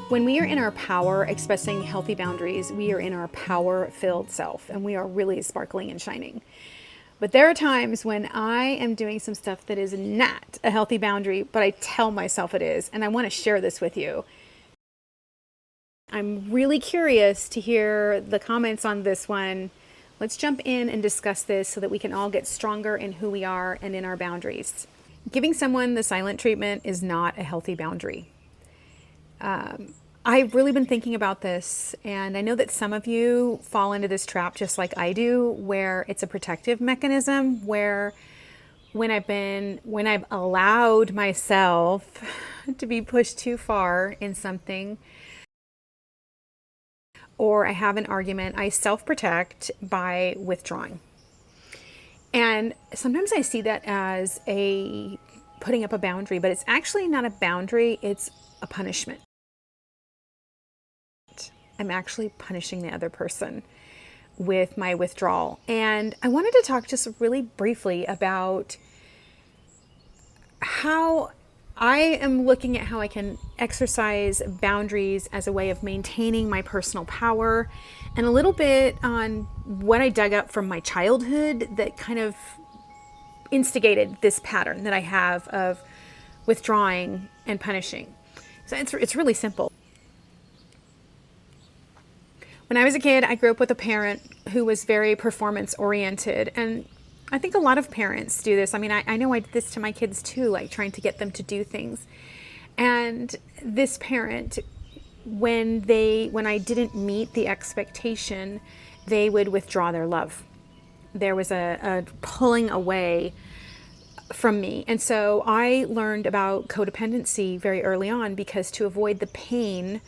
When we are in our power, expressing healthy boundaries, we are in our power-filled self, and we are really sparkling and shining. But there are times when I am doing some stuff that is not a healthy boundary, but I tell myself it is, and I want to share this with you. I'm really curious to hear the comments on this one. Let's jump in and discuss this so that we can all get stronger in who we are and in our boundaries. Giving someone the silent treatment is not a healthy boundary. I've really been thinking about this, and I know that some of you fall into this trap just like I do, where it's a protective mechanism, where when I've allowed myself to be pushed too far in something, or I have an argument, I self-protect by withdrawing. And sometimes I see that as putting up a boundary, but it's actually not a boundary, it's a punishment. I'm actually punishing the other person with my withdrawal. And I wanted to talk just really briefly about how I am looking at how I can exercise boundaries as a way of maintaining my personal power, and a little bit on what I dug up from my childhood that kind of instigated this pattern that I have of withdrawing and punishing. So it's really simple. When I was a kid, I grew up with a parent who was very performance oriented, and I think a lot of parents do this. I mean, I know I did this to my kids too, like trying to get them to do things. And this parent, when I didn't meet the expectation, they would withdraw their love. There was a pulling away from me. And so I learned about codependency very early on, because to avoid the pain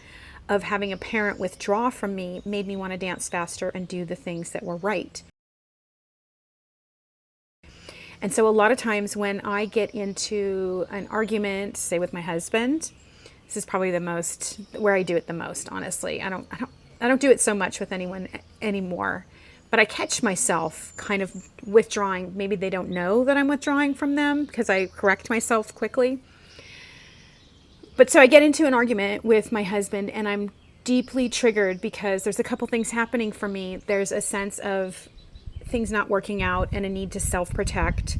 of having a parent withdraw from me made me want to dance faster and do the things that were right. And so a lot of times when I get into an argument, say with my husband, this is probably where I do it the most, honestly. I don't do it so much with anyone anymore, but I catch myself kind of withdrawing. Maybe they don't know that I'm withdrawing from them because I correct myself quickly. But so I get into an argument with my husband, and I'm deeply triggered because there's a couple things happening for me. There's a sense of things not working out and a need to self-protect.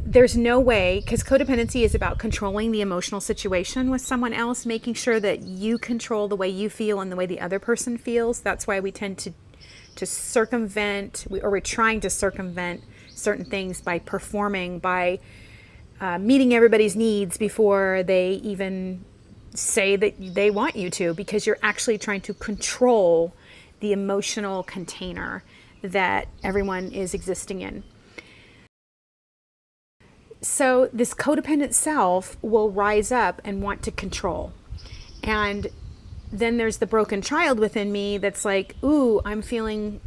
There's no way, because codependency is about controlling the emotional situation with someone else, making sure that you control the way you feel and the way the other person feels. That's why we tend to circumvent, or we're trying to circumvent certain things by performing, by meeting everybody's needs before they even say that they want you to, because you're actually trying to control the emotional container that everyone is existing in. So this codependent self will rise up and want to control. And then there's the broken child within me that's like, ooh, I'm feeling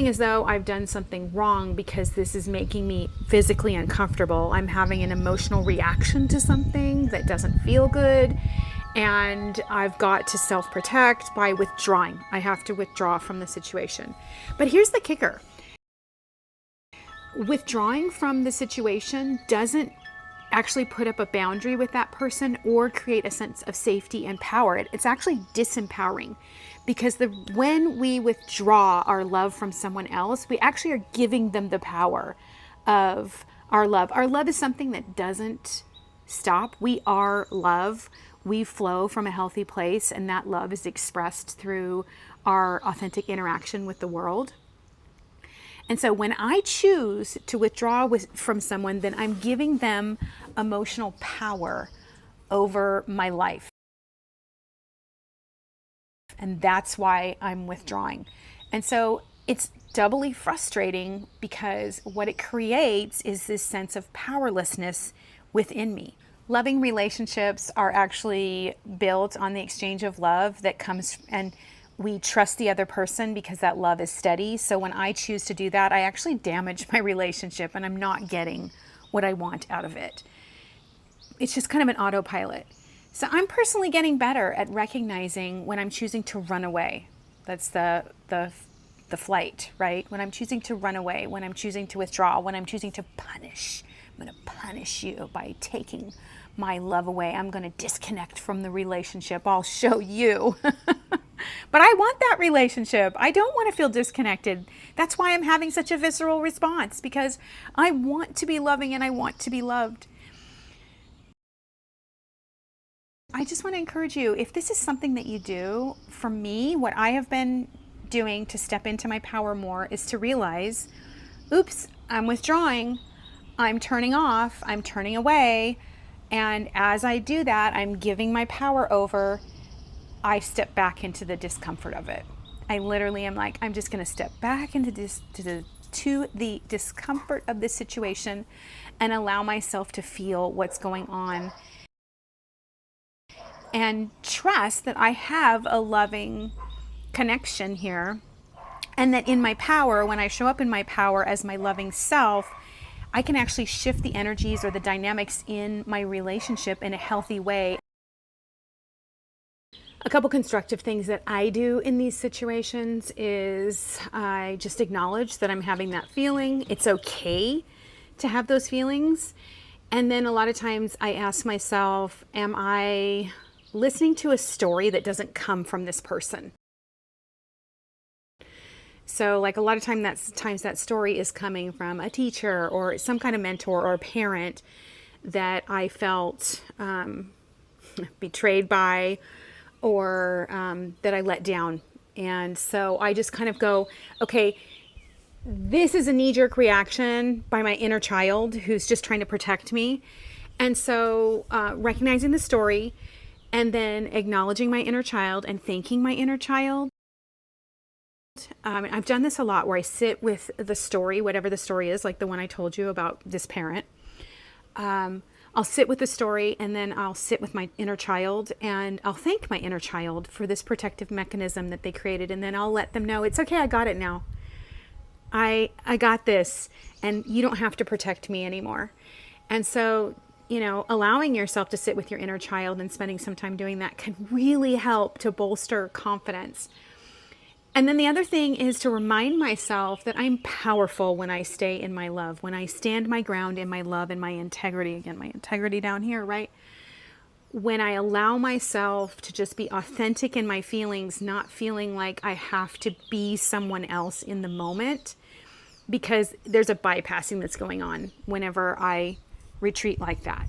as though I've done something wrong because this is making me physically uncomfortable. I'm having an emotional reaction to something that doesn't feel good. And I've got to self-protect by withdrawing. I have to withdraw from the situation. But here's the kicker. Withdrawing from the situation doesn't actually put up a boundary with that person or create a sense of safety and power. It's actually disempowering, because when we withdraw our love from someone else, we actually are giving them the power of our love. Our love is something that doesn't stop. We are love. We flow from a healthy place, and that love is expressed through our authentic interaction with the world. And so when I choose to withdraw from someone, then I'm giving them emotional power over my life. And that's why I'm withdrawing. And so it's doubly frustrating, because what it creates is this sense of powerlessness within me. Loving relationships are actually built on the exchange of love that comes, and we trust the other person because that love is steady. So when I choose to do that, I actually damage my relationship, and I'm not getting what I want out of it. It's just kind of an autopilot. So I'm personally getting better at recognizing when I'm choosing to run away. That's the flight, right? When I'm choosing to run away, when I'm choosing to withdraw, when I'm choosing to punish. I'm going to punish you by taking my love away. I'm going to disconnect from the relationship. I'll show you. But I want that relationship. I don't want to feel disconnected. That's why I'm having such a visceral response, because I want to be loving and I want to be loved. I just want to encourage you, if this is something that you do, for me, what I have been doing to step into my power more is to realize, oops, I'm withdrawing, I'm turning off, I'm turning away. And as I do that, I'm giving my power over. I step back into the discomfort of it. I literally am like, I'm just going to step back into the discomfort of this situation and allow myself to feel what's going on and trust that I have a loving connection here, and that in my power, when I show up in my power as my loving self, I can actually shift the energies or the dynamics in my relationship in a healthy way. A couple constructive things that I do in these situations is I just acknowledge that I'm having that feeling. It's okay to have those feelings. And then a lot of times I ask myself, am I listening to a story that doesn't come from this person? So like a lot of times that story is coming from a teacher or some kind of mentor or a parent that I felt betrayed by, or that I let down. And so I just kind of go, okay, this is a knee-jerk reaction by my inner child who's just trying to protect me. And so recognizing the story and then acknowledging my inner child and thanking my inner child. I've done this a lot where I sit with the story, whatever the story is, like the one I told you about this parent. I'll sit with the story, and then I'll sit with my inner child, and I'll thank my inner child for this protective mechanism that they created. And then I'll let them know, it's okay, I got it now. I got this, and you don't have to protect me anymore. And so, allowing yourself to sit with your inner child and spending some time doing that can really help to bolster confidence. And then the other thing is to remind myself that I'm powerful when I stay in my love, when I stand my ground in my love and my integrity. Again, my integrity down here, right? When I allow myself to just be authentic in my feelings, not feeling like I have to be someone else in the moment, because there's a bypassing that's going on whenever I retreat like that.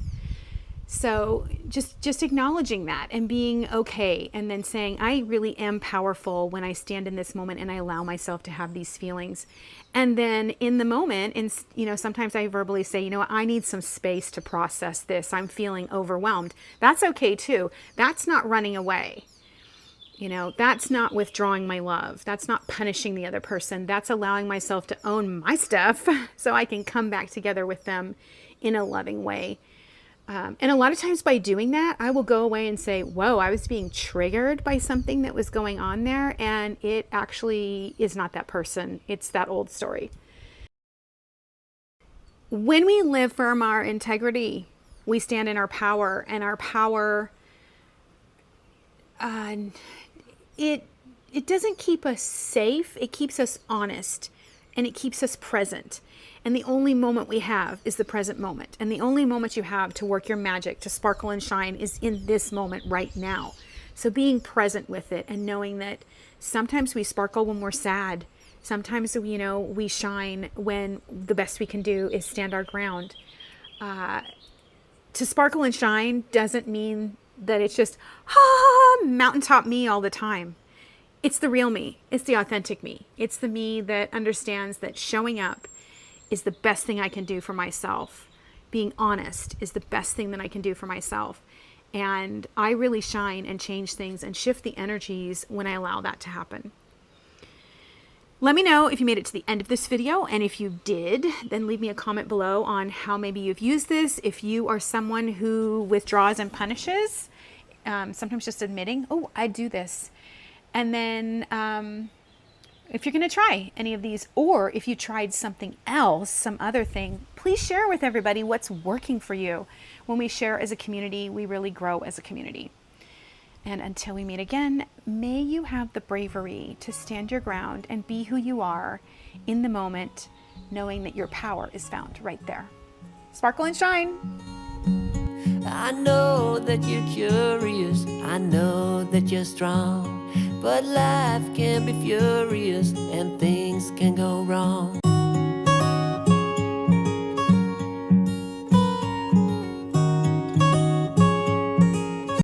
So just acknowledging that and being okay, and then saying, I really am powerful when I stand in this moment and I allow myself to have these feelings. And then in the moment, and sometimes I verbally say, I need some space to process this. I'm feeling overwhelmed. That's okay too. That's not running away. That's not withdrawing my love. That's not punishing the other person. That's allowing myself to own my stuff so I can come back together with them in a loving way. And a lot of times by doing that, I will go away and say, whoa, I was being triggered by something that was going on there. And it actually is not that person. It's that old story. When we live from our integrity, we stand in our power, and our power, it doesn't keep us safe. It keeps us honest, and it keeps us present. And the only moment we have is the present moment. And the only moment you have to work your magic, to sparkle and shine, is in this moment right now. So being present with it and knowing that sometimes we sparkle when we're sad. Sometimes, we shine when the best we can do is stand our ground. To sparkle and shine doesn't mean that it's just, mountaintop me all the time. It's the real me. It's the authentic me. It's the me that understands that showing up is the best thing I can do for myself. Being honest is the best thing that I can do for myself. And I really shine and change things and shift the energies when I allow that to happen. Let me know if you made it to the end of this video. And if you did, then leave me a comment below on how maybe you've used this. If you are someone who withdraws and punishes, sometimes just admitting, oh, I do this. And then if you're going to try any of these, or if you tried something else, some other thing, please share with everybody what's working for you. When we share as a community, we really grow as a community. And until we meet again, may you have the bravery to stand your ground and be who you are in the moment, knowing that your power is found right there. Sparkle and shine. I know that you're curious, I know that you're strong, but life can be furious and things can go wrong.